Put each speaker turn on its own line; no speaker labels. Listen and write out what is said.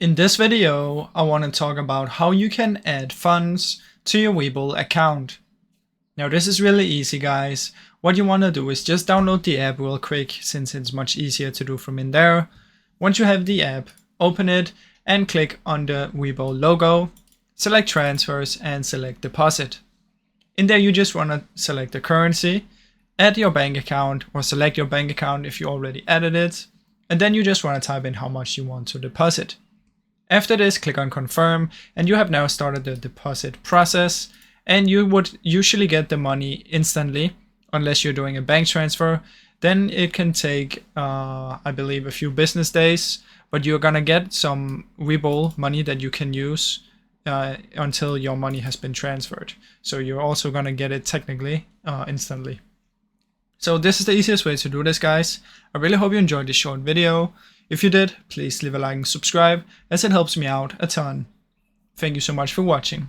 In this video, I want to talk about how you can add funds to your Webull account. Now this is really easy, guys. What you want to do is just download the app real quick, since it's much easier to do from in there. Once you have the app, open it and click on the Webull logo, select transfers and select deposit. In there you just want to select the currency, add your bank account or select your bank account if you already added it, and then you just want to type in how much you want to deposit. After this, click on confirm and you have now started the deposit process, and you would usually get the money instantly unless you're doing a bank transfer. Then it can take I believe a few business days, but you're gonna get some Webull money that you can use until your money has been transferred. So you're also gonna get it technically instantly. So this is the easiest way to do this, guys. I really hope you enjoyed this short video. If you did, please leave a like and subscribe, as it helps me out a ton. Thank you so much for watching.